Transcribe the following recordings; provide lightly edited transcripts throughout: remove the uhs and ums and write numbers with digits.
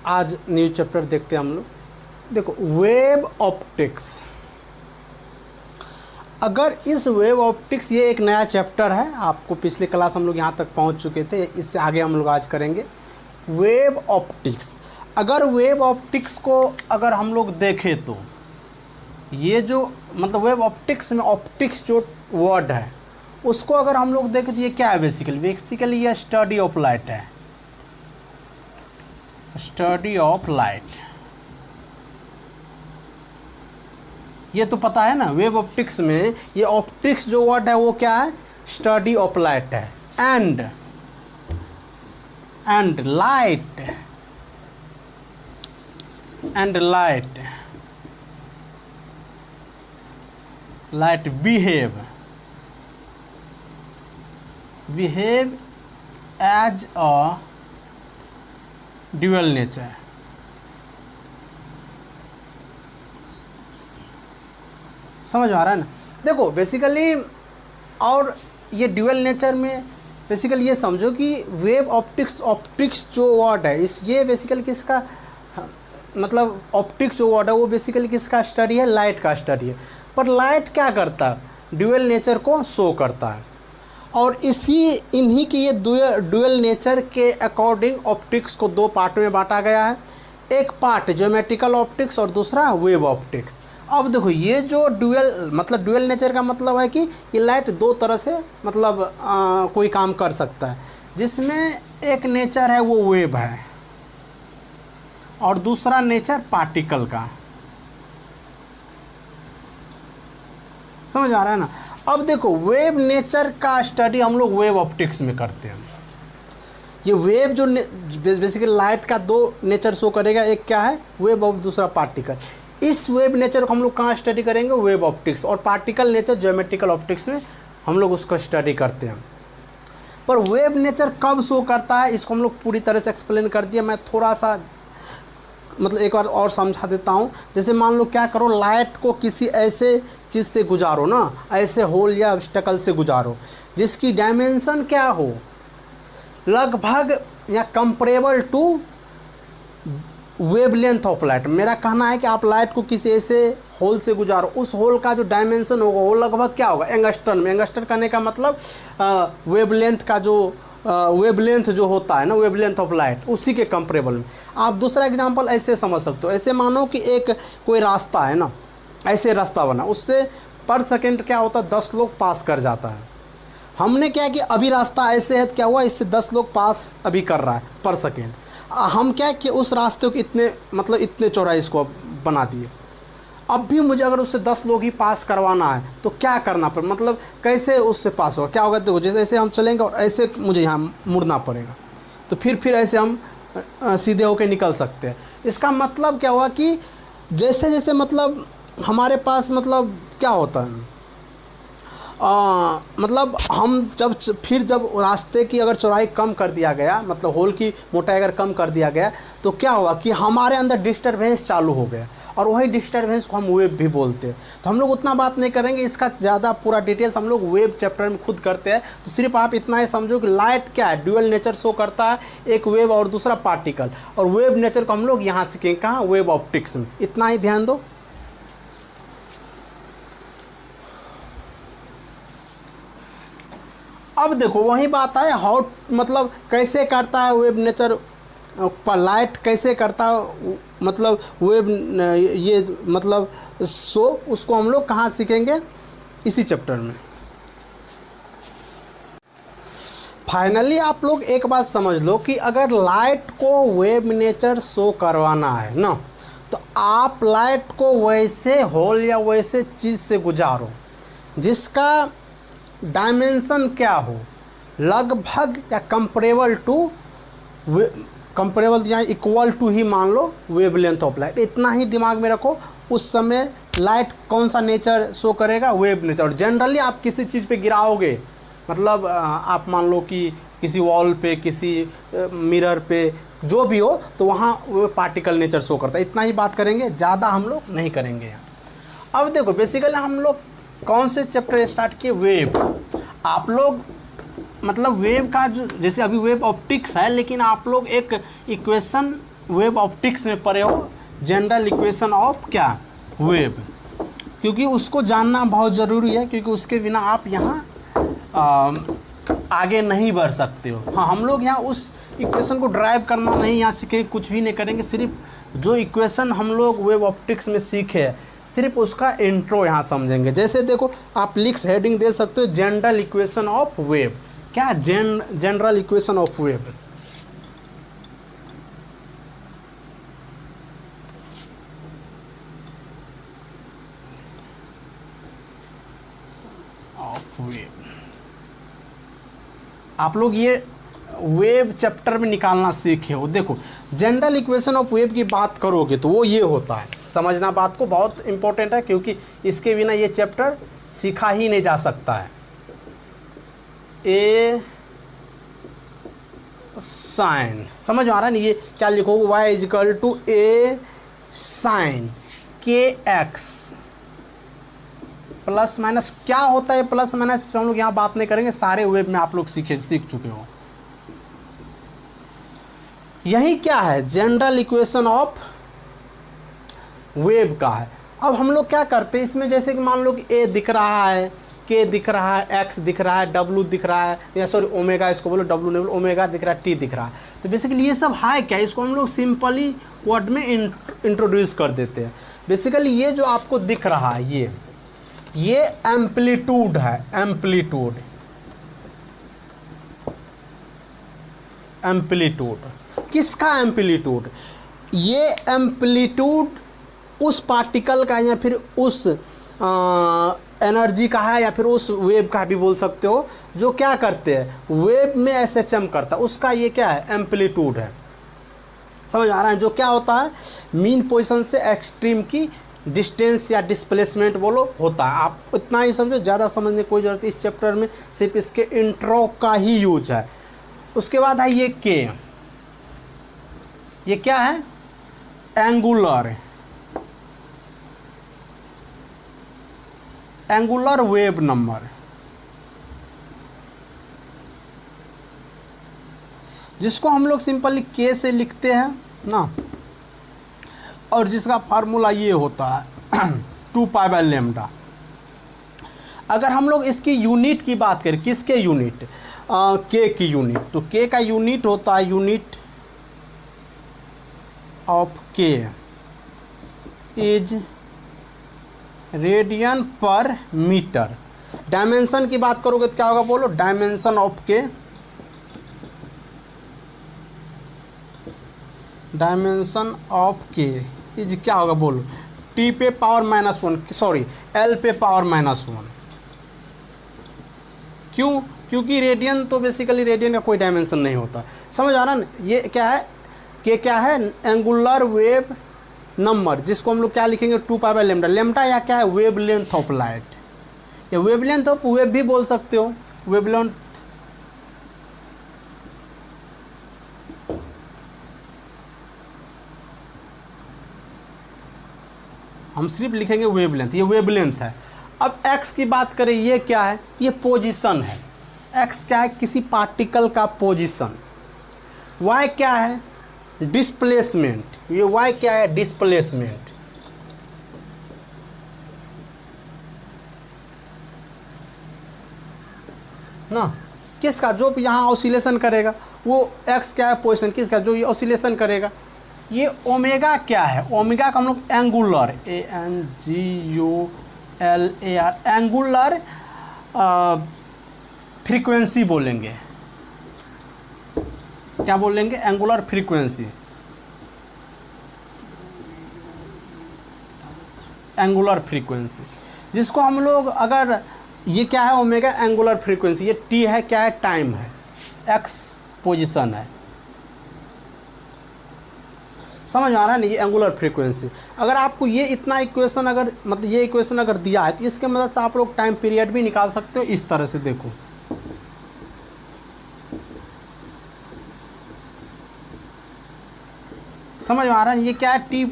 आज new chapter देखते हैं हम लोग। देखो वेव ऑप्टिक्स, अगर इस वेव ऑप्टिक्स, ये एक नया चैप्टर है, आपको पिछले क्लास हम लोग यहाँ तक पहुँच चुके थे, इससे आगे हम लोग आज करेंगे वेव ऑप्टिक्स। अगर वेव ऑप्टिक्स को अगर हम लोग देखें तो ये जो मतलब वेव ऑप्टिक्स में ऑप्टिक्स जो वर्ड है उसको अगर हम लोग देखें तो ये क्या है, बेसिकली ये स्टडी ऑफ लाइट है, स्टडी ऑफ लाइट। ये तो पता है ना, वेव ऑप्टिक्स में ये ऑप्टिक्स जो वर्ड है वो क्या है, स्टडी ऑफ लाइट है। And light behave as a dual nature। समझ में आ रहा है ना। देखो बेसिकली, और ये ड्यूअल नेचर में बेसिकली ये समझो कि वेव ऑप्टिक्स जो वर्ड है ये बेसिकली किसका मतलब ऑप्टिक्स जो वर्ड है वो बेसिकली किसका स्टडी है, लाइट का स्टडी है। पर लाइट क्या करता है, ड्यूअल नेचर को शो करता है। और इन्हीं की ये ड्यूअल नेचर के अकॉर्डिंग ऑप्टिक्स को दो पार्ट में बांटा गया है। एक पार्ट ज्योमेट्रिकल ऑप्टिक्स और दूसरा वेव ऑप्टिक्स। अब देखो ये जो ड्यूअल नेचर का मतलब है कि ये लाइट दो तरह से मतलब कोई काम कर सकता है, जिसमें एक नेचर है वो वेव है और दूसरा नेचर पार्टिकल का। समझ आ रहा है ना। अब देखो वेव नेचर का स्टडी हम लोग वेव ऑप्टिक्स में करते हैं। ये वेव जो बेसिकली लाइट का दो नेचर शो करेगा, एक क्या है वेव और दूसरा पार्टिकल। इस वेव नेचर को हम लोग कहाँ स्टडी करेंगे, वेव ऑप्टिक्स। और पार्टिकल नेचर ज्योमेट्रिकल ऑप्टिक्स में हम लोग उसको स्टडी करते हैं। पर वेव नेचर कब शो करता है इसको हम लोग पूरी तरह से एक्सप्लेन कर दिया। मैं थोड़ा सा मतलब एक बार और समझा देता हूँ। जैसे मान लो क्या करो, लाइट को किसी ऐसे चीज़ से गुजारो ना, ऐसे होल या ऑब्स्टेकल से गुजारो जिसकी डायमेंशन क्या हो, लगभग या comparable to wavelength of light. मेरा कहना है कि आप लाइट को किसी ऐसे होल से गुजारो, उस होल का जो डायमेंशन होगा वो लगभग क्या होगा, एंगस्ट्रम में। एंगस्ट्रम करने का मतलब वेवलेंथ का जो वेवलेंथ जो होता है ना, वेवलेंथ ऑफ लाइट, उसी के कंपेरेबल में। आप दूसरा एग्जांपल ऐसे समझ सकते हो। ऐसे मानो कि एक कोई रास्ता है ना, ऐसे रास्ता बना, उससे पर सेकेंड क्या होता है 10 लोग पास कर जाता है। हमने क्या कि अभी रास्ता ऐसे है तो क्या हुआ, इससे 10 लोग पास अभी कर रहा है पर सेकेंड। हम क्या कि उस रास्ते को इतने चौड़ाई इसको बना दिए। अब भी मुझे अगर उससे 10 लोग ही पास करवाना है तो क्या करना पड़े, मतलब कैसे उससे पास होगा, क्या होगा। देखो जैसे ऐसे हम चलेंगे और ऐसे मुझे यहाँ मुड़ना पड़ेगा, तो फिर ऐसे हम सीधे होके निकल सकते हैं। इसका मतलब क्या हुआ कि जैसे जैसे मतलब हमारे पास मतलब क्या होता है, मतलब हम जब रास्ते की अगर चौड़ाई कम कर दिया गया, मतलब होल की मोटाई अगर कम कर दिया गया, तो क्या हुआ कि हमारे अंदर डिस्टर्बेंस चालू हो गया। और वही डिस्टर्बेंस को हम वेव भी बोलते हैं। तो हम लोग उतना बात नहीं करेंगे, इसका ज़्यादा पूरा डिटेल्स हम लोग वेव चैप्टर में खुद करते हैं। तो सिर्फ आप इतना ही समझो कि लाइट क्या है, ड्यूअल नेचर शो करता है, एक वेव और दूसरा पार्टिकल। और वेव नेचर को हम लोग यहाँ सीखेंगे कहाँ, वेव ऑप्टिक्स में। इतना ही ध्यान दो। अब देखो वही बात है, हाउ मतलब कैसे करता है वेव नेचर पर लाइट कैसे करता है, मतलब वेव ये मतलब सो उसको हम लोग कहाँ सीखेंगे, इसी चैप्टर में। फाइनली आप लोग एक बात समझ लो कि अगर लाइट को वेव नेचर शो करवाना है ना, तो आप लाइट को वैसे होल या वैसे चीज़ से गुजारो जिसका डायमेंशन क्या हो, लगभग या कंपेरेबल या इक्वल टू ही मान लो वेवलेंथ ऑफ लाइट। इतना ही दिमाग में रखो। उस समय लाइट कौन सा नेचर शो करेगा, वेव नेचर। और जनरली आप किसी चीज़ पे गिराओगे, मतलब आप मान लो कि किसी वॉल पे, किसी मिरर पे, जो भी हो, तो वहाँ वो पार्टिकल नेचर शो करता है। इतना ही बात करेंगे, ज़्यादा हम लोग नहीं करेंगे। अब देखो बेसिकली हम लोग कौन से चैप्टर स्टार्ट किए, वेव। आप लोग मतलब वेव का जो, जैसे अभी वेव ऑप्टिक्स है, लेकिन आप लोग एक इक्वेशन वेब ऑप्टिक्स में पढ़े हो, जनरल इक्वेशन ऑफ क्या, वेव, क्योंकि उसको जानना बहुत ज़रूरी है, क्योंकि उसके बिना आप यहाँ आगे नहीं बढ़ सकते हो। हाँ, हम लोग यहाँ उस इक्वेशन को ड्राइव करना नहीं यहाँ सीखेंगे, कुछ भी नहीं करेंगे, सिर्फ जो इक्वेशन हम लोग वेब ऑप्टिक्स में सीखे हैं सिर्फ उसका इंट्रो यहाँ समझेंगे। जैसे देखो आप लिख हेडिंग दे सकते हो, जनरल इक्वेशन ऑफ वेव। क्या, जनरल इक्वेशन ऑफ वेव। आप लोग ये वेव चैप्टर में निकालना सीखे हो। देखो जनरल इक्वेशन ऑफ वेव की बात करोगे तो वो ये होता है, समझना बात को, बहुत इंपॉर्टेंट है, क्योंकि इसके बिना ये चैप्टर सीखा ही नहीं जा सकता है। ए साइन, समझ में आ रहा है ना, ये क्या लिखोगे, y equal to a sine k x, plus minus. क्या होता है प्लस माइनस, हम लोग यहाँ बात नहीं करेंगे, सारे वेब में आप लोग सीख चुके हो। यही क्या है, जनरल इक्वेशन ऑफ वेव का है। अब हम लोग क्या करते हैं इसमें, जैसे कि मान लो कि ए दिख रहा है, के दिख रहा है, एक्स दिख रहा है, डब्ल्यू दिख रहा है, या सॉरी ओमेगा इसको बोलो, डब्ल्यू नहीं बोलो, ओमेगा दिख रहा है, टी दिख रहा है। तो बेसिकली ये सब है क्या, इसको हम लोग सिंपली वर्ड में इंट्रोड्यूस कर देते हैं। बेसिकली ये जो आपको दिख रहा है ये एम्पलीट्यूड है, एम्पलीट्यूड, एम्पलीट्यूड किसका एम्पलीट्यूड, ये एम्पलीट्यूड उस पार्टिकल का या फिर उस एनर्जी का है, या फिर उस वेव का भी बोल सकते हो, जो क्या करते हैं वेव में ऐसे चमकता है, उसका ये क्या है, एम्पलीट्यूड है। समझ आ रहा है, जो क्या होता है मीन पोजीशन से एक्सट्रीम की डिस्टेंस या डिस्प्लेसमेंट बोलो होता है। आप इतना ही समझो, ज़्यादा समझने की कोई ज़रूरत इस चैप्टर में, सिर्फ इसके इंट्रो का ही यूज है। उसके बाद है ये के, ये क्या है, एंगुलर, एंगुलर वेव नंबर, जिसको हम लोग सिंपली के से लिखते हैं ना, और जिसका फार्मूला ये होता है 2π/λ। अगर हम लोग इसकी यूनिट की बात करें, किसके यूनिट, के की यूनिट, तो के का यूनिट होता है, यूनिट ऑफ के इज रेडियन पर मीटर। डायमेंशन की बात करोगे तो क्या होगा बोलो, डायमेंशन ऑफ के, डायमेंशन ऑफ के इज क्या होगा बोलो, टी पे पावर -1, सॉरी एल पे पावर -1। क्यों, क्योंकि रेडियन तो बेसिकली रेडियन का कोई डायमेंशन नहीं होता। समझ आ रहा ना, ये क्या है, के क्या है, एंगुलर वेव नंबर, जिसको हम लोग क्या लिखेंगे 2π/λ। लेम्डा या क्या है, वेव लेंथ ऑफ लाइट, या वेव लेंथ ऑफ वेव भी बोल सकते हो, वेव लेंथ, हम सिर्फ लिखेंगे वेव लेंथ, ये वेव लेंथ है। अब x की बात करें, ये क्या है, ये पोजीशन है, x क्या है, किसी पार्टिकल का पोजीशन। y क्या है, डिस्प्लेसमेंट, ये y क्या है, डिस्प्लेसमेंट। ना किसका, जो यहाँ ऑसिलेशन करेगा, वो x क्या है, पोजीशन किसका, जो ये ऑसिलेशन करेगा। ये ओमेगा क्या है, ओमेगा का हम लोग एंगुलर, ANGULAR, एंगुलर फ्रीक्वेंसी बोलेंगे। क्या बोलेंगे, एंगुलर फ्रीक्वेंसी, एंगुलर फ्रीक्वेंसी, जिसको हम लोग अगर, ये क्या है ओमेगा एंगुलर फ्रीक्वेंसी, ये टी है, क्या है, टाइम है, एक्स पोजीशन है। समझ आ रहा है ना, ये एंगुलर फ्रीक्वेंसी। अगर आपको ये इतना इक्वेशन अगर, मतलब ये इक्वेशन अगर दिया है, तो इसके मदद से आप लोग टाइम पीरियड भी निकाल सकते हो इस तरह से। देखो समझ आ रहा है, ये क्या है, T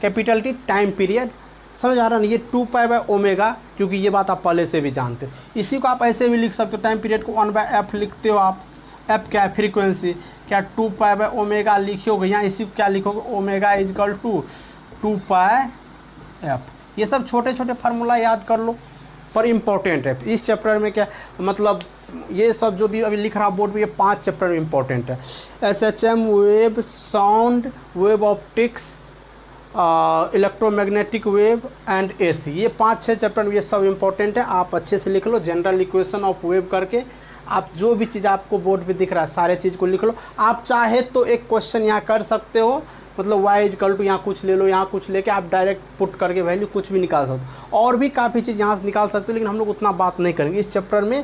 capital T, time period. समझ आ रहा है ना, ये 2π/ω, क्योंकि ये बात आप पहले से भी जानते हो। इसी को आप ऐसे भी लिख सकते हो, टाइम पीरियड को 1/f लिखते हो आप, एफ क्या है फ्रीक्वेंसी, क्या 2 पाई बाय ओमेगा लिखोगे, यहाँ इसी को क्या लिखोगे, omega equal to 2 pi f. ये सब छोटे छोटे फार्मूला याद कर लो, पर इम्पोर्टेंट है इस चैप्टर में। क्या मतलब ये सब जो भी अभी लिख रहा बोर्ड पे, ये 5 चैप्टर इम्पोर्टेंट है। SHM, wave, sound, wave optics, electromagnetic wave and AC, ये 5-6 चैप्टर ये सब इम्पोर्टेंट है। आप अच्छे से लिख लो, जनरल इक्वेशन ऑफ वेव करके आप जो भी चीज़ आपको बोर्ड पे दिख रहा है सारे चीज़ को लिख लो। आप चाहे तो एक क्वेश्चन यहाँ कर सकते हो, मतलब y इजकल टू यहाँ कुछ ले लो, यहाँ कुछ लेके आप डायरेक्ट पुट करके वैल्यू कुछ भी निकाल सकते हो, और भी काफ़ी चीज़ यहाँ से निकाल सकते हो, लेकिन हम लोग उतना बात नहीं करेंगे इस चैप्टर में।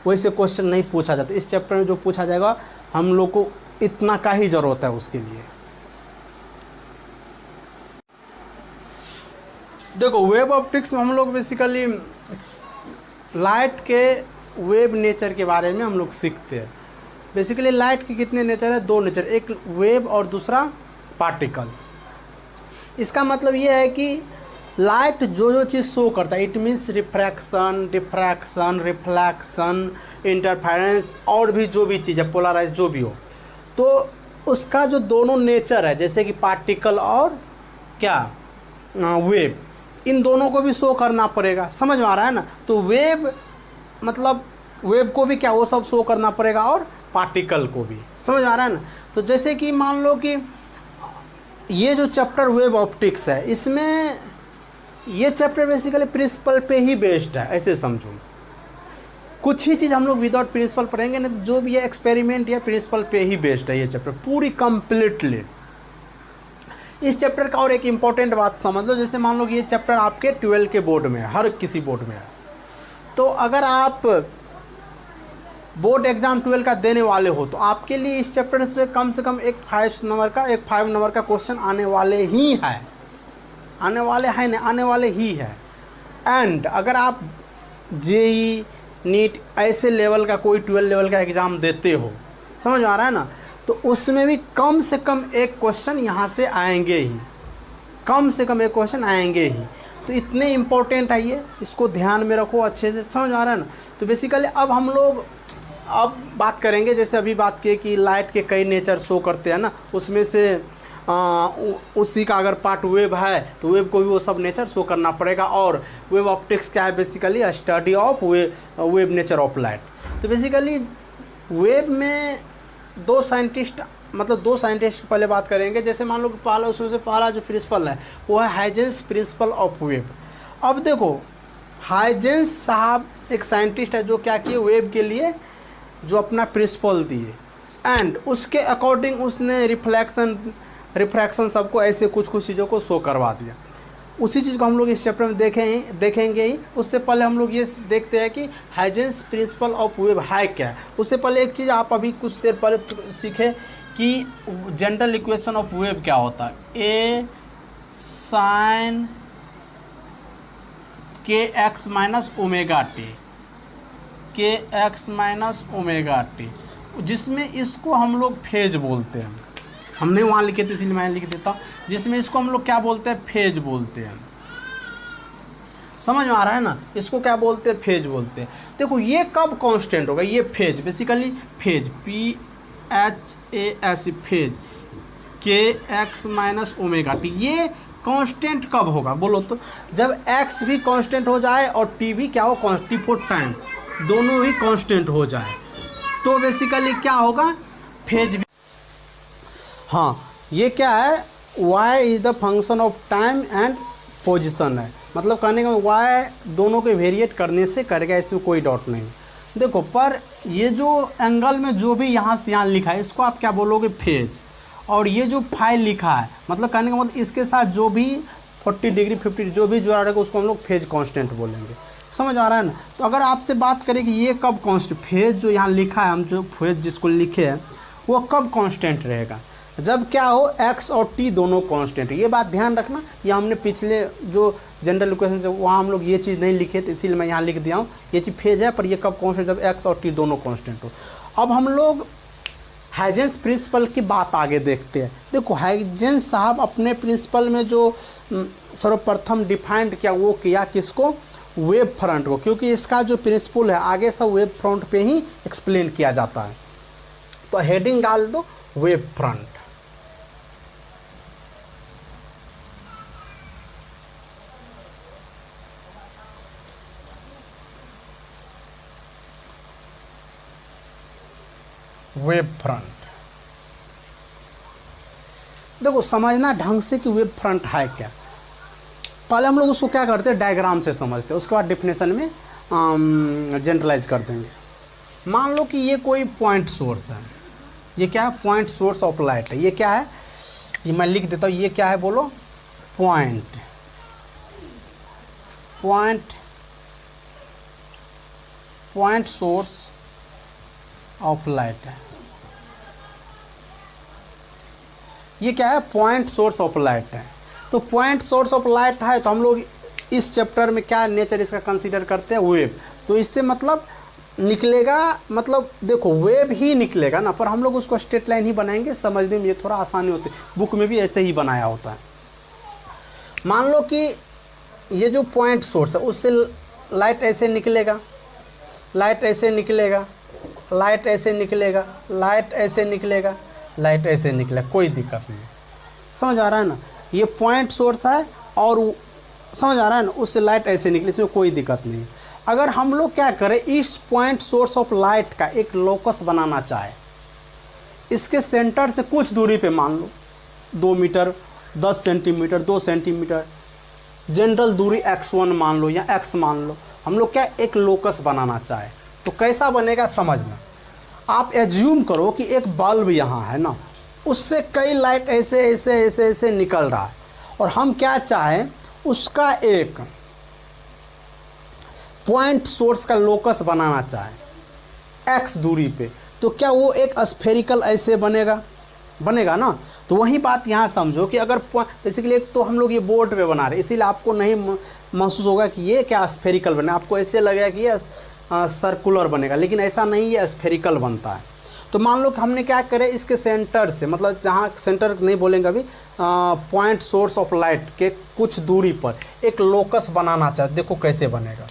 वैसे क्वेश्चन नहीं पूछा जाता इस चैप्टर में, जो पूछा जाएगा हम लोग को इतना का ही ज़रूरत है उसके लिए। देखो वेव ऑप्टिक्स में हम लोग बेसिकली लाइट के वेव नेचर के बारे में हम लोग सीखते हैं। बेसिकली लाइट के कितने नेचर है, 2 नेचर, एक वेव और दूसरा पार्टिकल। इसका मतलब ये है कि लाइट जो चीज़ शो करता है, it means refraction, diffraction, reflection, interference, और भी जो भी चीज़ है, पोलराइज जो भी हो, तो उसका जो दोनों नेचर है, जैसे कि पार्टिकल और क्या वेव, इन दोनों को भी शो करना पड़ेगा। समझ में आ रहा है ना। तो वेव मतलब वेव को भी क्या वो सब शो करना पड़ेगा, और पार्टिकल को भी। समझ में आ रहा है ना। तो जैसे कि मान लो कि ये जो चैप्टर वेव ऑप्टिक्स है, इसमें ये चैप्टर बेसिकली प्रिंसिपल पे ही बेस्ड है, ऐसे समझो। कुछ ही चीज़ हम लोग विदाउट प्रिंसिपल पढ़ेंगे, नहीं जो भी है एक्सपेरिमेंट या प्रिंसिपल पे ही बेस्ड है ये चैप्टर पूरी कंप्लीटली। इस चैप्टर का और एक इम्पॉर्टेंट बात समझ लो, जैसे मान लो कि ये चैप्टर आपके 12 के बोर्ड में है, हर किसी बोर्ड में है, तो अगर आप बोर्ड एग्ज़ाम 12 का देने वाले हो तो आपके लिए इस चैप्टर से कम एक 5 नंबर का क्वेश्चन आने वाले ही है, आने वाले ही है। एंड अगर आप JEE, नीट ऐसे लेवल का कोई 12 लेवल का एग्ज़ाम देते हो, समझ आ रहा है ना, तो उसमें भी कम से कम एक क्वेश्चन यहाँ से आएंगे ही, कम से कम एक क्वेश्चन आएंगे ही। तो इतने इम्पोर्टेंट है ये, इसको ध्यान में रखो अच्छे से। समझ आ रहा है ना। तो बेसिकली अब हम लोग बात करेंगे, जैसे अभी बात किए कि लाइट के कई नेचर शो करते हैं ना, उसमें से उसी का अगर पार्ट वेव है तो वेव को भी वो सब नेचर शो करना पड़ेगा। और वेव ऑप्टिक्स क्या है, basically study of wave nature of light. तो बेसिकली वेव में दो साइंटिस्ट पहले बात करेंगे। जैसे मान लो कि उसमें से पहला जो प्रिंसिपल है वो है हाइजेंस प्रिंसिपल ऑफ वेव। अब देखो हाइजेंस साहब एक साइंटिस्ट है जो क्या किए, वेव के लिए जो अपना प्रिंसिपल दिए, एंड उसके अकॉर्डिंग उसने रिफ्रैक्शन सबको ऐसे कुछ चीज़ों को शो करवा दिया। उसी चीज़ को हम लोग इस चैप्टर में देखेंगे ही। उससे पहले हम लोग ये देखते हैं कि हाइजेंस प्रिंसिपल ऑफ वेव है क्या। उससे पहले एक चीज़ आप अभी कुछ देर पहले सीखे कि जनरल इक्वेशन ऑफ वेव क्या होता है, ए sine k x minus omega T, के एक्स माइनस ओमेगा टी, जिसमें इसको हम लोग फेज बोलते हैं। हमने वहाँ लिखे थे इसलिए मैं लिख देता हूँ, जिसमें इसको हम लोग क्या बोलते हैं, फेज बोलते हैं। समझ में आ रहा है ना, इसको क्या बोलते हैं, फेज बोलते हैं। देखो ये कब कांस्टेंट होगा, ये phase basically phase PHAS phase के एक्स माइनस ओमेगा टी, ये कांस्टेंट कब होगा बोलो तो, जब x भी कांस्टेंट हो जाए और t भी क्या हो, कांस्टेंट फॉर टाइम दोनों ही कांस्टेंट हो जाए, तो बेसिकली क्या होगा, फेज भी। हाँ ये क्या है, y is the function of time and position है, मतलब कहने का y दोनों के वेरिएट करने से करेगा, इसमें कोई डाउट नहीं। देखो पर ये जो एंगल में जो भी यहाँ से यहाँ लिखा है इसको आप क्या बोलोगे, फेज। और ये जो फाई लिखा है मतलब कहने का मतलब इसके साथ जो भी 40 डिग्री 50 जो भी जुड़ा रहेगा उसको हम लोग फेज कांस्टेंट बोलेंगे। समझ आ रहा है ना। तो अगर आपसे बात करें कि ये कब कांस्टेंट, फेज जो यहाँ लिखा है, हम जो फेज जिसको लिखे हैं वो कब कांस्टेंट रहेगा, जब क्या हो x और t दोनों कांस्टेंट। ये बात ध्यान रखना, ये हमने पिछले जो जनरल इक्वेशन से वहाँ हम लोग ये चीज़ नहीं लिखे थे, इसीलिए मैं यहाँ लिख दिया हूँ। ये चीज़ फेज है पर ये कब कांस्टेंट, जब x और t दोनों कांस्टेंट हो। अब हम लोग हाइजेंस प्रिंसिपल की बात आगे देखते हैं। देखो हाइजेंस साहब अपने प्रिंसिपल में जो सर्वप्रथम डिफाइंड किया वो किया किसको, वेव फ्रंट को, क्योंकि इसका जो प्रिंसिपल है आगे सब वेव फ्रंट पे ही एक्सप्लेन किया जाता है। तो हेडिंग डाल दो वेव फ्रंट। वेव फ्रंट, देखो समझना ढंग से कि वेव फ्रंट है क्या। पहले हम लोग उसको क्या करते हैं, डायग्राम से समझते हैं, उसके बाद डिफिनेशन में जनरलाइज कर देंगे। मान लो कि ये कोई पॉइंट सोर्स है, ये क्या है, पॉइंट सोर्स ऑफ लाइट है। ये क्या है, ये मैं लिख देता हूँ, ये क्या है बोलो, पॉइंट सोर्स ऑफ लाइट है। ये क्या है, पॉइंट सोर्स ऑफ लाइट है। तो पॉइंट सोर्स ऑफ लाइट है तो हम लोग इस चैप्टर में क्या नेचर इसका कंसीडर करते हैं, वेव। तो इससे मतलब निकलेगा, मतलब देखो वेव ही निकलेगा ना, पर हम लोग उसको स्ट्रेट लाइन ही बनाएंगे, समझने में ये थोड़ा आसानी होती है। बुक में भी ऐसे ही बनाया होता है। मान लो कि ये जो पॉइंट सोर्स है उससे लाइट ऐसे निकलेगा, लाइट ऐसे निकलेगा, लाइट ऐसे निकलेगा, लाइट ऐसे निकलेगा, लाइट ऐसे निकलेगा, कोई दिक्कत नहीं। समझ आ रहा है ना, ये पॉइंट सोर्स है और समझ आ रहा है ना, उससे लाइट ऐसे निकले, इसमें कोई दिक्कत नहीं। अगर हम लोग क्या करें, इस पॉइंट सोर्स ऑफ लाइट का एक लोकस बनाना चाहे, इसके सेंटर से कुछ दूरी पे, मान लो 2 मीटर, 10 सेंटीमीटर, 2 सेंटीमीटर, जनरल दूरी x1 मान लो या x मान लो, हम लोग क्या एक लोकस बनाना चाहे तो कैसा बनेगा समझना। आप एज्यूम करो कि एक बल्ब यहाँ है ना, उससे कई लाइट ऐसे ऐसे ऐसे ऐसे निकल रहा है, और हम क्या चाहें, उसका एक पॉइंट सोर्स का लोकस बनाना चाहें x दूरी पे, तो क्या वो एक स्फेरिकल ऐसे बनेगा ना। तो वही बात यहाँ समझो कि अगर बेसिकली एक तो हम लोग ये बोर्ड पे बना रहे, इसीलिए आपको नहीं महसूस होगा कि ये क्या स्फेरिकल बना, आपको ऐसे लगेगा कि ये सर्कुलर बनेगा, लेकिन ऐसा नहीं, ये स्फेरिकल बनता है। तो मान लो कि हमने क्या करे, इसके सेंटर से, मतलब जहाँ सेंटर नहीं बोलेंगे अभी, पॉइंट सोर्स ऑफ लाइट के कुछ दूरी पर एक लोकस बनाना चाहते, देखो कैसे बनेगा।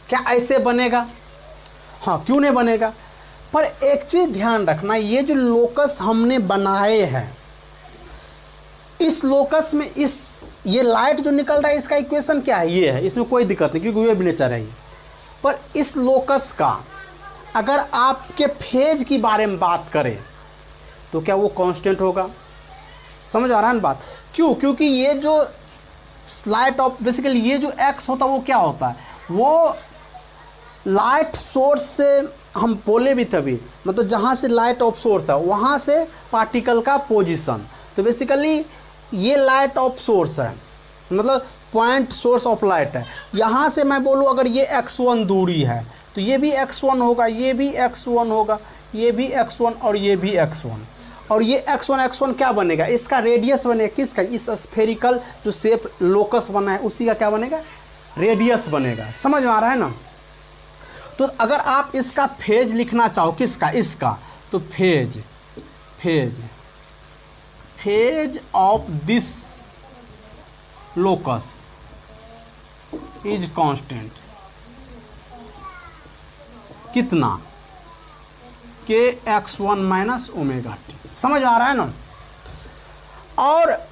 क्या ऐसे बनेगा? हाँ, क्यों नहीं बनेगा, पर एक चीज ध्यान रखना, ये जो लोकस हमने बनाए हैं, इस लोकस में ये लाइट जो निकल रहा है इसका इक्वेशन क्या है, ये है, इसमें कोई दिक्कत नहीं क्योंकि वेव नेचर है। पर इस लोकस का अगर आपके फेज की बारे में बात करें तो क्या वो कांस्टेंट होगा? समझ आ रहा है ना बात? क्यों? क्योंकि ये जो लाइट ऑफ बेसिकली ये जो एक्स होता है वो क्या होता है, वो लाइट सोर्स से हम बोले भी तभी, मतलब जहाँ से लाइट ऑफ सोर्स है वहाँ से पार्टिकल का पोजीशन। तो बेसिकली ये लाइट ऑफ सोर्स है, मतलब पॉइंट सोर्स ऑफ लाइट है। यहाँ से मैं बोलूँ अगर ये x1 दूरी है तो ये भी x1 होगा, ये भी x1 होगा, ये भी x1 और ये भी x1, और ये x1 क्या बनेगा, इसका रेडियस बनेगा। किसका? इस स्फेरिकल जो शेप लोकस बना है उसी का क्या बनेगा, रेडियस बनेगा। समझ में आ रहा है ना? तो अगर आप इसका फेज लिखना चाहो, किसका? इसका, तो phase of this locus is constant. कितना? के x1 माइनस ओमेगा टी। समझ आ रहा है ना? और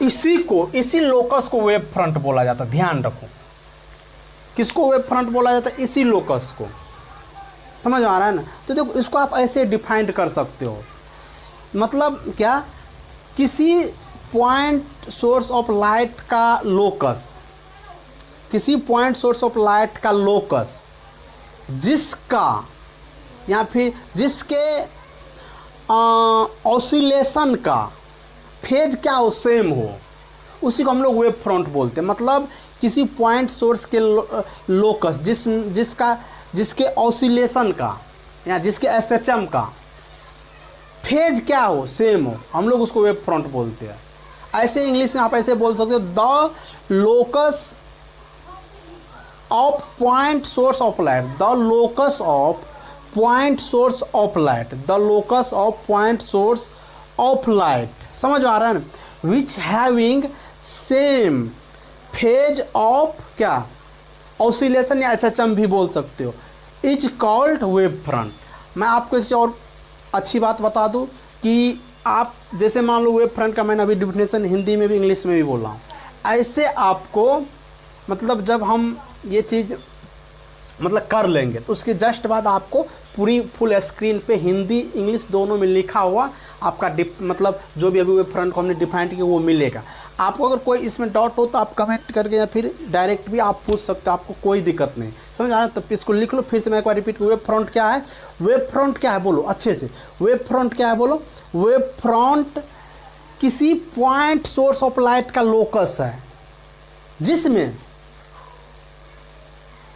इसी लोकस को वेव फ्रंट बोला जाता है। ध्यान रखो, किसको वेव फ्रंट बोला जाता है? इसी लोकस को। समझ आ रहा है ना? तो देखो इसको आप ऐसे डिफाइंड कर सकते हो, मतलब क्या, किसी पॉइंट सोर्स ऑफ लाइट का लोकस, किसी पॉइंट सोर्स ऑफ लाइट का लोकस जिसका या फिर जिसके ऑसिलेशन का फेज क्या हो, सेम हो, उसी को हम लोग वेव फ्रंट बोलते हैं। मतलब किसी पॉइंट सोर्स के लोकस जिसके ऑसिलेशन का या जिसके एसएचएम का फेज क्या हो, सेम हो, हम लोग उसको वेव फ्रंट बोलते हैं। ऐसे इंग्लिश में आप ऐसे बोल सकते हो, the locus of point source of light, the locus of point source of light, the locus of point source of light. समझ आ रहा है ना? Which having same phase of क्या, ऑसिलेशन या एसएचएम भी बोल सकते हो, इज कॉल्ड वेव फ्रंट। मैं आपको एक और अच्छी बात बता दूं कि आप जैसे मान लो वेव फ्रंट का मैंने अभी डिफिनेशन हिंदी में भी इंग्लिश में भी बोला हूँ, ऐसे आपको मतलब जब हम ये चीज़ मतलब कर लेंगे तो उसके जस्ट बाद आपको पूरी फुल स्क्रीन पे हिंदी इंग्लिश दोनों में लिखा हुआ आपका मतलब जो भी अभी वेव फ्रंट को हमने डिफाइन किया वो मिलेगा। आपको अगर कोई इसमें डाउट हो तो आप कमेंट करके या फिर डायरेक्ट भी आप पूछ सकते हो, आपको कोई दिक्कत नहीं। समझ आ रहा है? तब इसको लिख लो, फिर से मैं एक बार रिपीट, वेव फ्रंट क्या है? वेव फ्रंट क्या है बोलो अच्छे से, वेव फ्रंट क्या है बोलो? वेव फ्रंट किसी पॉइंट सोर्स ऑफ लाइट का लोकस है जिसमें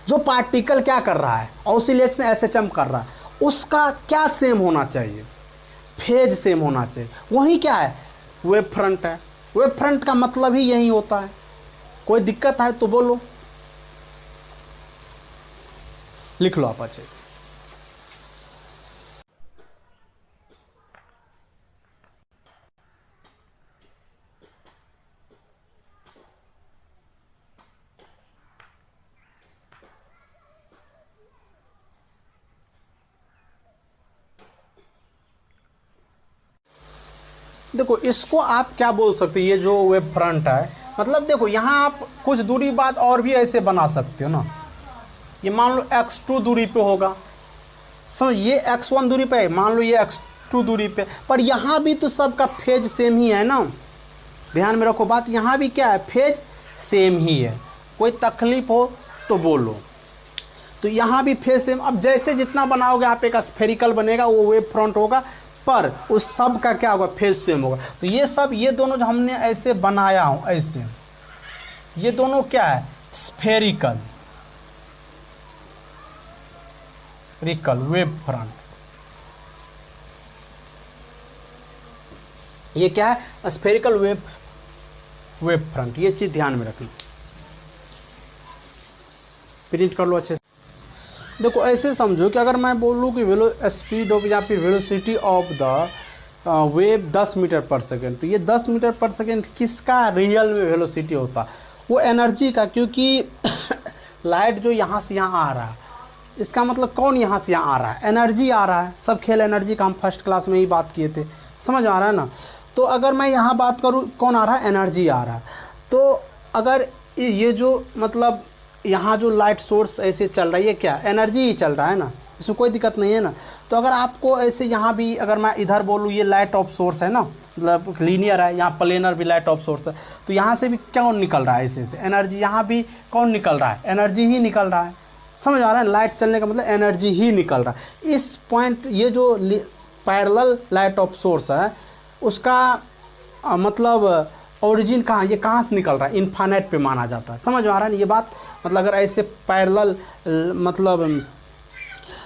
जो पार्टिकल क्या कर रहा है, ऑसिलेशन एसएचएम कर रहा है, उसका क्या सेम होना चाहिए? फेज सेम होना चाहिए। वही क्या है? वेव फ्रंट है। वेव फ्रंट का मतलब ही यही होता है। कोई दिक्कत है तो बोलो, लिख लो आप अच्छे से। देखो इसको आप क्या बोल सकते हो, ये जो वेव फ्रंट है, मतलब देखो यहाँ आप कुछ दूरी बाद और भी ऐसे बना सकते हो ना। ये मान लो x2 दूरी पे होगा, समझ, ये x1 दूरी पे है, मान लो ये x2 दूरी पे, पर यहाँ भी तो सबका फेज सेम ही है ना। ध्यान में रखो बात, यहाँ भी क्या है? फेज सेम ही है। कोई तकलीफ हो तो बोलो। तो यहाँ भी फेज सेम। अब जैसे जितना बनाओगे आप एक स्फेरिकल बनेगा, वो वेव फ्रंट होगा, पर उस सब का क्या होगा? फेज सेम होगा। तो ये सब, ये दोनों जो हमने ऐसे बनाया हूं, ऐसे, ये दोनों क्या है? स्फेरिकल रिकल वेव फ्रंट। ये क्या है? Spherical wave front. ये चीज ध्यान में रखना, प्रिंट कर लो अच्छे से। देखो ऐसे समझो कि अगर मैं बोलूँ कि स्पीड ऑफ या फिर velocity of the wave 10 metre per second, तो ये 10 मीटर पर सेकेंड किसका रियल में वेलोसिटी होता है? वो एनर्जी का, क्योंकि लाइट जो यहाँ से यहाँ आ रहा है, इसका मतलब कौन यहाँ से यहाँ आ रहा है? एनर्जी आ रहा है। सब खेल एनर्जी का हम फर्स्ट क्लास में ही बात किए थे, समझ आ रहा है ना। तो अगर मैं यहाँ बात करूँ, कौन आ रहा है? एनर्जी आ रहा है। तो अगर ये जो मतलब यहाँ जो लाइट सोर्स ऐसे चल रहा है, ये क्या? एनर्जी ही चल रहा है ना, इसमें कोई दिक्कत नहीं है ना। तो अगर आपको ऐसे यहाँ भी अगर मैं इधर बोलूँ, ये लाइट ऑफ सोर्स है ना, मतलब लीनियर है, यहाँ प्लेनर भी लाइट ऑफ सोर्स है, तो यहाँ से भी कौन निकल रहा है? ऐसे से एनर्जी। यहाँ भी कौन निकल रहा है? एनर्जी ही निकल रहा है। समझ आ रहा है? लाइट चलने का मतलब एनर्जी ही निकल रहा है। इस पॉइंट, ये जो पैरेलल लाइट ऑफ सोर्स है, उसका मतलब ओरिजिन कहाँ? ये कहाँ से निकल रहा है? इन्फाइनाइट पे माना जाता है। समझ में आ रहा है ना ये बात? मतलब अगर ऐसे पैरेलल मतलब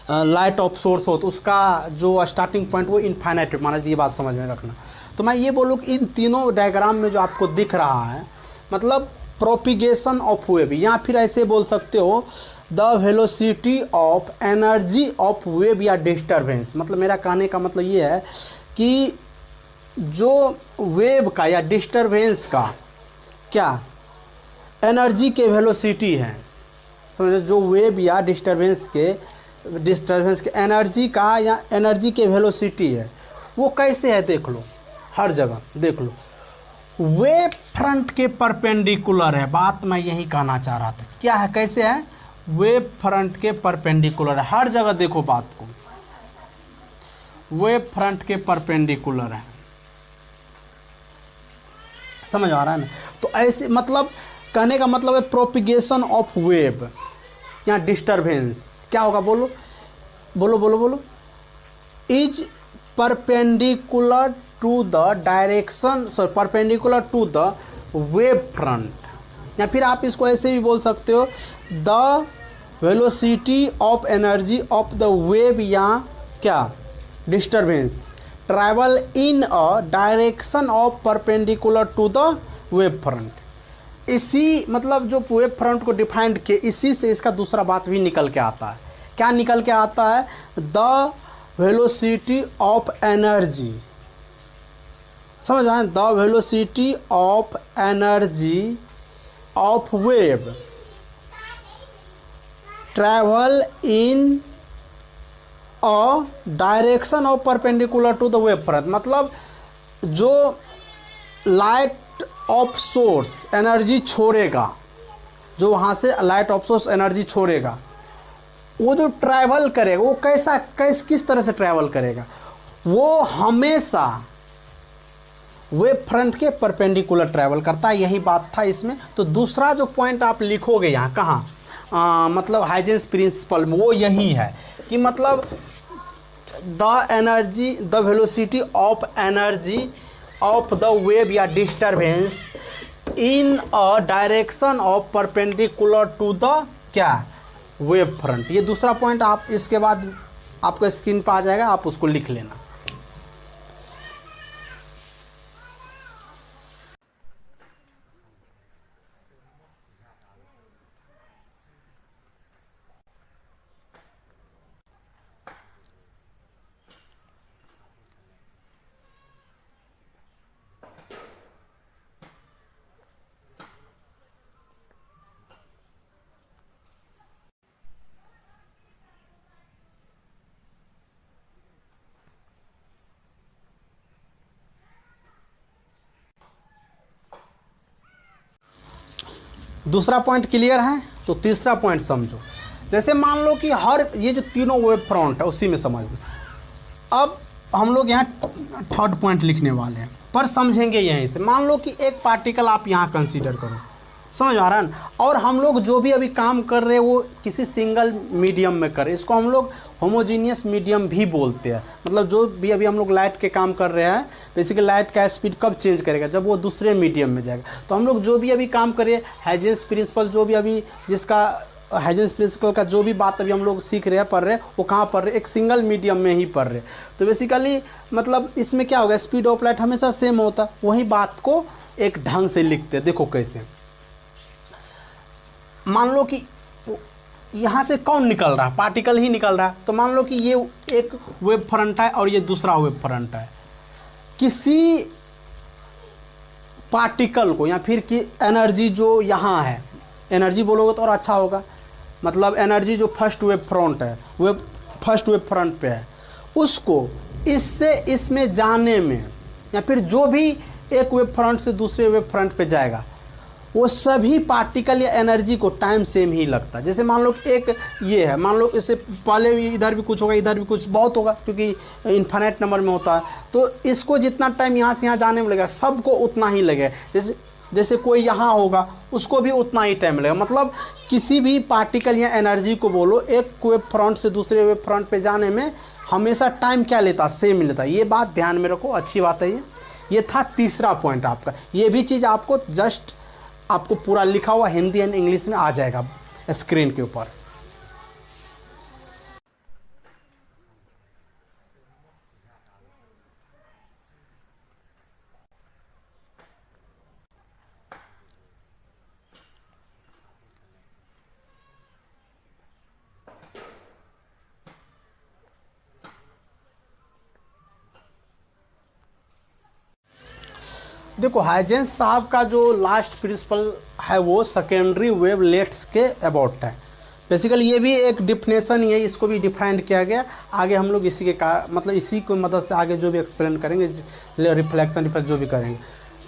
लाइट ऑफ सोर्स हो तो उसका जो स्टार्टिंग पॉइंट वो इन्फाइनाइट पे माना जाता है। ये बात समझ में रखना। तो मैं ये बोलूँ कि इन तीनों डायग्राम में जो आपको दिख रहा है, मतलब प्रोपिगेशन ऑफ वेव, या फिर ऐसे बोल सकते हो the velocity of energy of wave या डिस्टर्बेंस। मतलब मेरा कहने का मतलब ये है कि जो वेव का या डिस्टरबेंस का क्या एनर्जी के वेलोसिटी है, समझो, जो वेव या डिस्टरबेंस के एनर्जी का या एनर्जी के वेलोसिटी है, वो कैसे है? देख लो, हर जगह देख लो, वेव फ्रंट के परपेंडिकुलर है। बात मैं यही कहना चाह रहा था। क्या है? कैसे है? वेव फ्रंट के परपेंडिकुलर है। हर जगह देखो बात को, वेव फ्रंट के परपेंडिकुलर है। समझ आ रहा है ना? तो ऐसे मतलब कहने का मतलब है प्रोपिगेशन ऑफ वेव या डिस्टरबेंस क्या होगा? बोलो बोलो बोलो बोलो। Is perpendicular to the direction, sorry, perpendicular to the wave front, या फिर आप इसको ऐसे भी बोल सकते हो the velocity of energy of the wave या क्या disturbance travel in a direction of perpendicular to the wave front. इसी मतलब जो वेव फ्रंट को डिफाइंड किए, इसी से इसका दूसरा बात भी निकल के आता है। क्या निकल के आता है? The velocity of energy. समझ आए? The velocity of energy of wave travel in a direction of perpendicular to the wave front, मतलब जो लाइट ऑफ सोर्स एनर्जी छोड़ेगा, जो वहाँ से लाइट ऑफ सोर्स एनर्जी छोड़ेगा, वो जो ट्रैवल करेगा वो किस तरह से ट्रैवल करेगा, वो हमेशा वेव फ्रंट के परपेंडिकुलर ट्रैवल करता है। यही बात था इसमें। तो दूसरा जो पॉइंट आप लिखोगे यहाँ कहाँ, मतलब हाइजेंस प्रिंसिपल में, वो यही है कि मतलब the velocity of energy of the wave या disturbance in a direction of perpendicular to the क्या वेव फ्रंट। ये दूसरा पॉइंट आप इसके बाद आपको स्क्रीन पर आ जाएगा, आप उसको लिख लेना। दूसरा पॉइंट क्लियर है। तो तीसरा पॉइंट समझो। जैसे मान लो कि हर ये जो तीनों वेव फ्रंट है उसी में समझना। अब हम लोग यहाँ थर्ड पॉइंट लिखने वाले हैं, पर समझेंगे यहीं से। मान लो कि एक पार्टिकल आप यहाँ कंसीडर करो, समझ आ रहा है ना, और हम लोग जो भी अभी काम कर रहे हैं वो किसी सिंगल मीडियम में कर रहे हैं। इसको हम लोग होमोजीनियस मीडियम भी बोलते हैं। मतलब जो भी अभी हम लोग लाइट के काम कर रहे हैं, बेसिकली लाइट का स्पीड कब चेंज करेगा, जब वो दूसरे मीडियम में जाएगा। तो हम लोग जो भी अभी काम कर रहे हैं, हाइजेंस प्रिंसिपल जो भी अभी जिसका हाइजेंस प्रिंसिपल का जो भी बात अभी हम लोग सीख रहे हैं, पढ़ रहे हैं, वो कहाँ पढ़ रहे हैं, एक सिंगल मीडियम में ही पढ़ रहे हैं। तो बेसिकली मतलब इसमें क्या होगा, स्पीड ऑफ लाइट हमेशा सेम होता है। वही बात को एक ढंग से लिखते हैं। देखो कैसे, मान लो कि यहाँ से कौन निकल रहा है, पार्टिकल ही निकल रहा है। तो मान लो कि ये एक वेव फ्रंट है और ये दूसरा वेव फ्रंट है। किसी पार्टिकल को या फिर कि एनर्जी जो यहाँ है, एनर्जी बोलोगे तो और अच्छा होगा, मतलब एनर्जी जो फर्स्ट वेव फ्रंट है, वेव फर्स्ट वेव फ्रंट पे है, उसको इससे इसमें जाने में या फिर जो भी एक वेव फ्रंट से दूसरे वेव फ्रंट पे जाएगा, वो सभी पार्टिकल या एनर्जी को टाइम सेम ही लगता है। जैसे मान लो एक ये है, मान लो इससे पहले इधर भी कुछ होगा, इधर भी कुछ बहुत होगा, क्योंकि इन्फिनिट नंबर में होता है। तो इसको जितना टाइम यहाँ से यहाँ जाने में लगेगा, सबको उतना ही लगेगा। जैसे कोई यहाँ होगा, उसको भी उतना ही टाइम लगेगा। मतलब किसी भी पार्टिकल या एनर्जी को बोलो, एक वेव फ्रंट से दूसरे वेव फ्रंट पे जाने में हमेशा टाइम क्या लेता है, सेम लेता है। ये बात ध्यान में रखो, अच्छी बात है ये था तीसरा पॉइंट आपका। ये भी चीज़ आपको जस्ट आपको पूरा लिखा हुआ हिंदी एंड इंग्लिश में आ जाएगा स्क्रीन के ऊपर। देखो, हाइजेंस साहब का जो लास्ट प्रिंसिपल है वो सेकेंडरी वेवलेट्स के अबाउट है। बेसिकली ये भी एक डिफिनेशन ही है, इसको भी डिफाइंड किया गया। आगे हम लोग इसी के मतलब इसी को मदद से आगे जो भी एक्सप्लेन करेंगे, रिफ्लेक्शन जो भी करेंगे,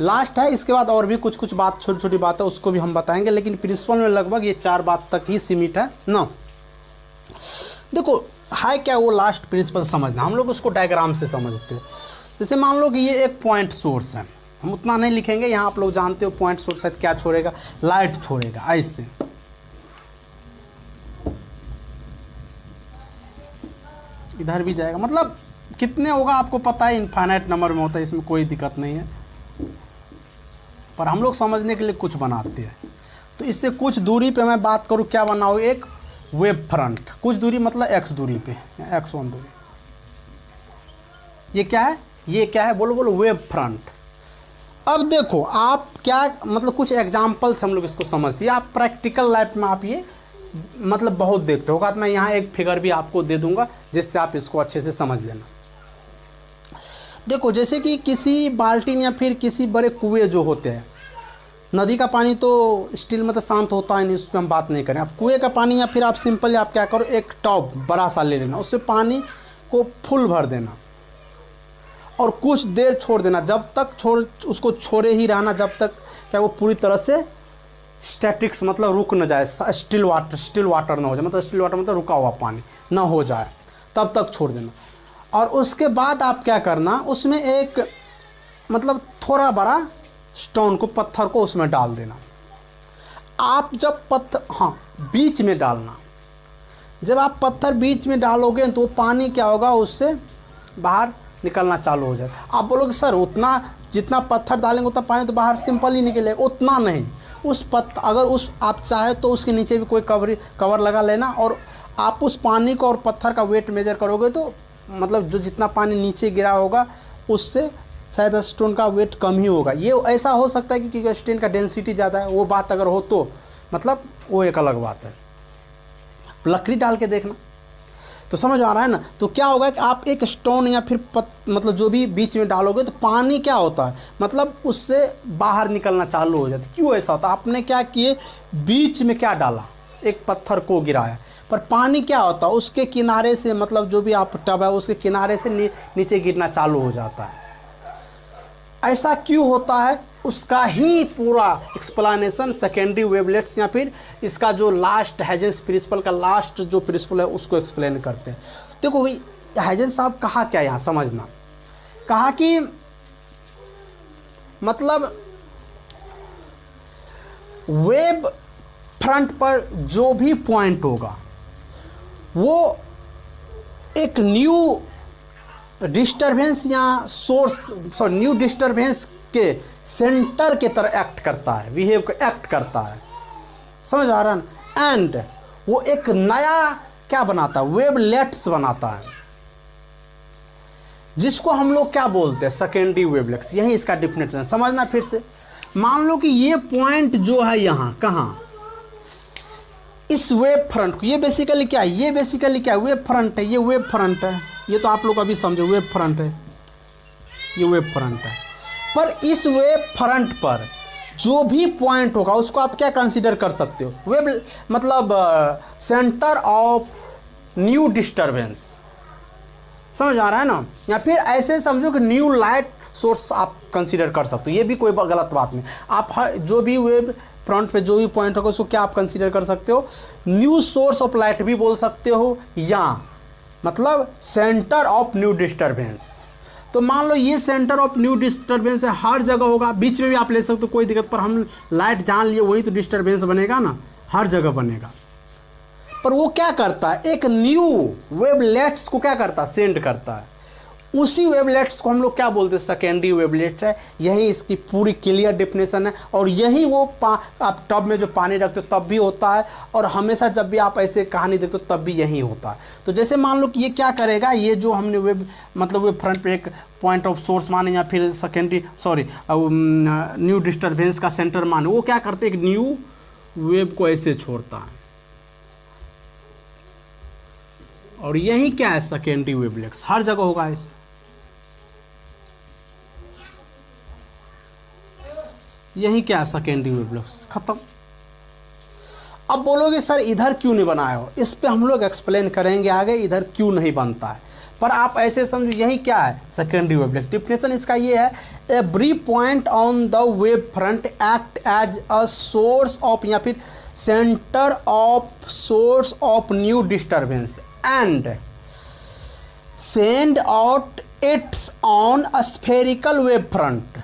लास्ट है। इसके बाद और भी कुछ बात, छोटी छोटी बात है, उसको भी हम बताएंगे। लेकिन प्रिंसिपल में लगभग ये 4 बात तक ही सीमित है ना। देखो है क्या वो लास्ट प्रिंसिपल समझना, हम लोग उसको डायग्राम से समझते हैं। जैसे मान लो कि ये एक पॉइंट सोर्स है, हम उतना नहीं लिखेंगे यहाँ, आप लोग जानते हो पॉइंट सोर्स है क्या छोड़ेगा, लाइट छोड़ेगा ऐसे। इधर भी जाएगा, मतलब कितने होगा आपको पता है, इनफाइनाइट नंबर में होता है, इसमें कोई दिक्कत नहीं है। पर हम लोग समझने के लिए कुछ बनाते हैं। तो इससे कुछ दूरी पे मैं बात करूँ, क्या बनाओ, एक वेव फ्रंट, कुछ दूरी मतलब x दूरी पे, x1 दूरी। ये क्या है, ये क्या है, बोलो बोलो, वेव फ्रंट। अब देखो आप क्या, मतलब कुछ एग्जाम्पल्स हम लोग इसको समझते हैं। आप प्रैक्टिकल लाइफ में आप ये मतलब बहुत देखते होगा। तो मैं यहाँ एक फिगर भी आपको दे दूंगा जिससे आप इसको अच्छे से समझ लेना। देखो जैसे कि किसी बाल्टी या फिर किसी बड़े कुएं जो होते हैं, नदी का पानी तो स्टिल मतलब शांत होता है नहीं, उस पर हम बात नहीं करें। अब कुएं का पानी या फिर आप सिंपली आप क्या करो, एक टॉप बड़ा सा ले लेना, उससे पानी को फुल भर देना और कुछ देर छोड़ देना, जब तक उसको छोड़े ही रहना जब तक क्या वो पूरी तरह से स्टैटिक्स मतलब रुक न जाए, स्टिल वाटर ना हो जाए, मतलब स्टिल वाटर मतलब रुका हुआ पानी ना हो जाए, तब तक छोड़ देना। और उसके बाद आप क्या करना, उसमें एक मतलब थोड़ा बड़ा स्टोन को, पत्थर को उसमें डाल देना। आप जब बीच में डालना, जब आप पत्थर बीच में डालोगे तो पानी क्या होगा, उससे बाहर निकलना चालू हो जाएगा। आप बोलोगे सर उतना जितना पत्थर डालेंगे उतना पानी तो बाहर सिंपल ही निकलेगा, उतना नहीं। अगर उस आप चाहे तो उसके नीचे भी कोई कवर लगा लेना, और आप उस पानी को और पत्थर का वेट मेजर करोगे तो मतलब जो जितना पानी नीचे गिरा होगा उससे शायद स्टोन का वेट कम ही होगा। ये ऐसा हो सकता है कि क्योंकि स्टोन का डेंसिटी ज़्यादा है, वो बात अगर हो तो मतलब वो एक अलग बात है। लकड़ी डाल के देखना तो समझ आ रहा है ना। तो क्या होगा कि आप एक स्टोन या फिर मतलब जो भी बीच में डालोगे तो पानी क्या होता है, मतलब उससे बाहर निकलना चालू हो जाता है। क्यों ऐसा होता है, आपने क्या किए, बीच में क्या डाला, एक पत्थर को गिराया, पर पानी क्या होता है उसके किनारे से, मतलब जो भी आप टब है उसके किनारे से नीचे गिरना चालू हो जाता है। ऐसा क्यों होता है उसका ही पूरा एक्सप्लेनेशन सेकेंडरी वेवलेट्स या फिर इसका जो लास्ट हाइजेंस प्रिंसिपल का लास्ट जो प्रिंसिपल है उसको एक्सप्लेन करते हैं। देखो हाइजेंस साहब कहा क्या, यहाँ समझना, कहा कि मतलब वेव फ्रंट पर जो भी पॉइंट होगा वो एक न्यू डिस्टरबेंस या न्यू डिस्टरबेंस के सेंटर के तरह एक्ट करता है, बिहेव एक्ट करता है, समझ आ रहा है। एंड वो एक नया क्या बनाता है, वेवलेट्स बनाता है, जिसको हम लोग क्या बोलते हैं, सेकेंडरी वेवलेट्स। यही इसका डिफिनेशन समझना फिर से। मान लो कि ये पॉइंट जो है यहाँ कहाँ, इस वेव फ्रंट को, ये बेसिकली क्या है, ये बेसिकली क्या है, वेव फ्रंट है, ये वेव फ्रंट है, ये तो आप लोग अभी समझो वेव फ्रंट है, ये वेव फ्रंट है। पर इस वेव फ्रंट पर जो भी पॉइंट होगा उसको आप क्या कंसीडर कर सकते हो, वेव मतलब सेंटर ऑफ न्यू डिस्टरबेंस, समझ आ रहा है ना। या फिर ऐसे समझो कि न्यू लाइट सोर्स आप कंसीडर कर सकते हो, ये भी कोई गलत बात नहीं। आप जो भी वेव फ्रंट पे जो भी पॉइंट होगा उसको क्या आप कंसीडर कर सकते हो, न्यू सोर्स ऑफ लाइट भी बोल सकते हो, या मतलब सेंटर ऑफ न्यू डिस्टरबेंस। तो मान लो ये सेंटर ऑफ न्यू डिस्टरबेंस है, हर जगह होगा, बीच में भी आप ले सकते हो, कोई दिक्कत, पर हम लाइट जान लिए वही तो डिस्टरबेंस बनेगा ना, हर जगह बनेगा। पर वो क्या करता है, एक न्यू वेवलेट्स को क्या करता है, सेंड करता है। उसी वेवलेट्स को हम लोग क्या बोलते हैं, सेकेंडरी वेवलेट्स है। यही इसकी पूरी क्लियर डेफिनेशन है, और यही वो आप टब में जो पानी रखते हो तब भी होता है, और हमेशा जब भी आप ऐसे कहानी देखते हो तब भी यही होता है। तो जैसे मान लो कि ये क्या करेगा, ये जो हमने वेव मतलब वेव फ्रंट पे एक पॉइंट ऑफ सोर्स माने या फिर न्यू डिस्टरबेंस का सेंटर माने, वो क्या करते हैं, एक न्यू वेव को ऐसे छोड़ता है, और यही क्या है, सेकेंडरी वेवलेट्स, हर जगह होगा ऐसे। यही क्या है, सेकेंडरी वेवलेट्स, खत्म। अब बोलोगे सर इधर क्यों नहीं बनाया हो, इस पे हम लोग एक्सप्लेन करेंगे आगे इधर क्यों नहीं बनता है। पर आप ऐसे समझो यही क्या है, सेकेंडरी वेवलेट। डिफिनेशन इसका ये है, every point on the wave front act as a source of या फिर centre of source of new disturbance and send out its on a spherical wave front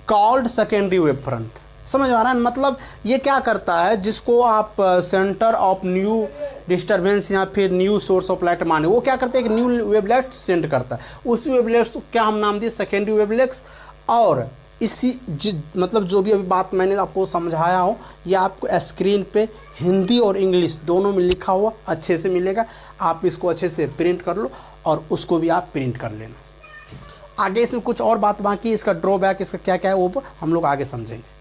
called secondary wave front। समझ आ रहा है, मतलब ये क्या करता है, जिसको आप सेंटर ऑफ न्यू डिस्टरबेंस या फिर न्यू सोर्स ऑफ लाइट माने, वो क्या करते हैं, एक न्यू वेवलेट सेंड करता है। उसी वेवलेट्स को क्या हम नाम दिए, सेकेंडरी वेवलेट्स। और इसी मतलब जो भी अभी बात मैंने आपको समझाया हो, ये आपको स्क्रीन पे हिंदी और इंग्लिश दोनों में लिखा हुआ अच्छे से मिलेगा। आप इसको अच्छे से प्रिंट कर लो और उसको भी आप प्रिंट कर लेना। आगे इसमें कुछ और बात बाकी, इसका ड्रॉबैक इसका क्या क्या है वो हम लोग आगे समझेंगे।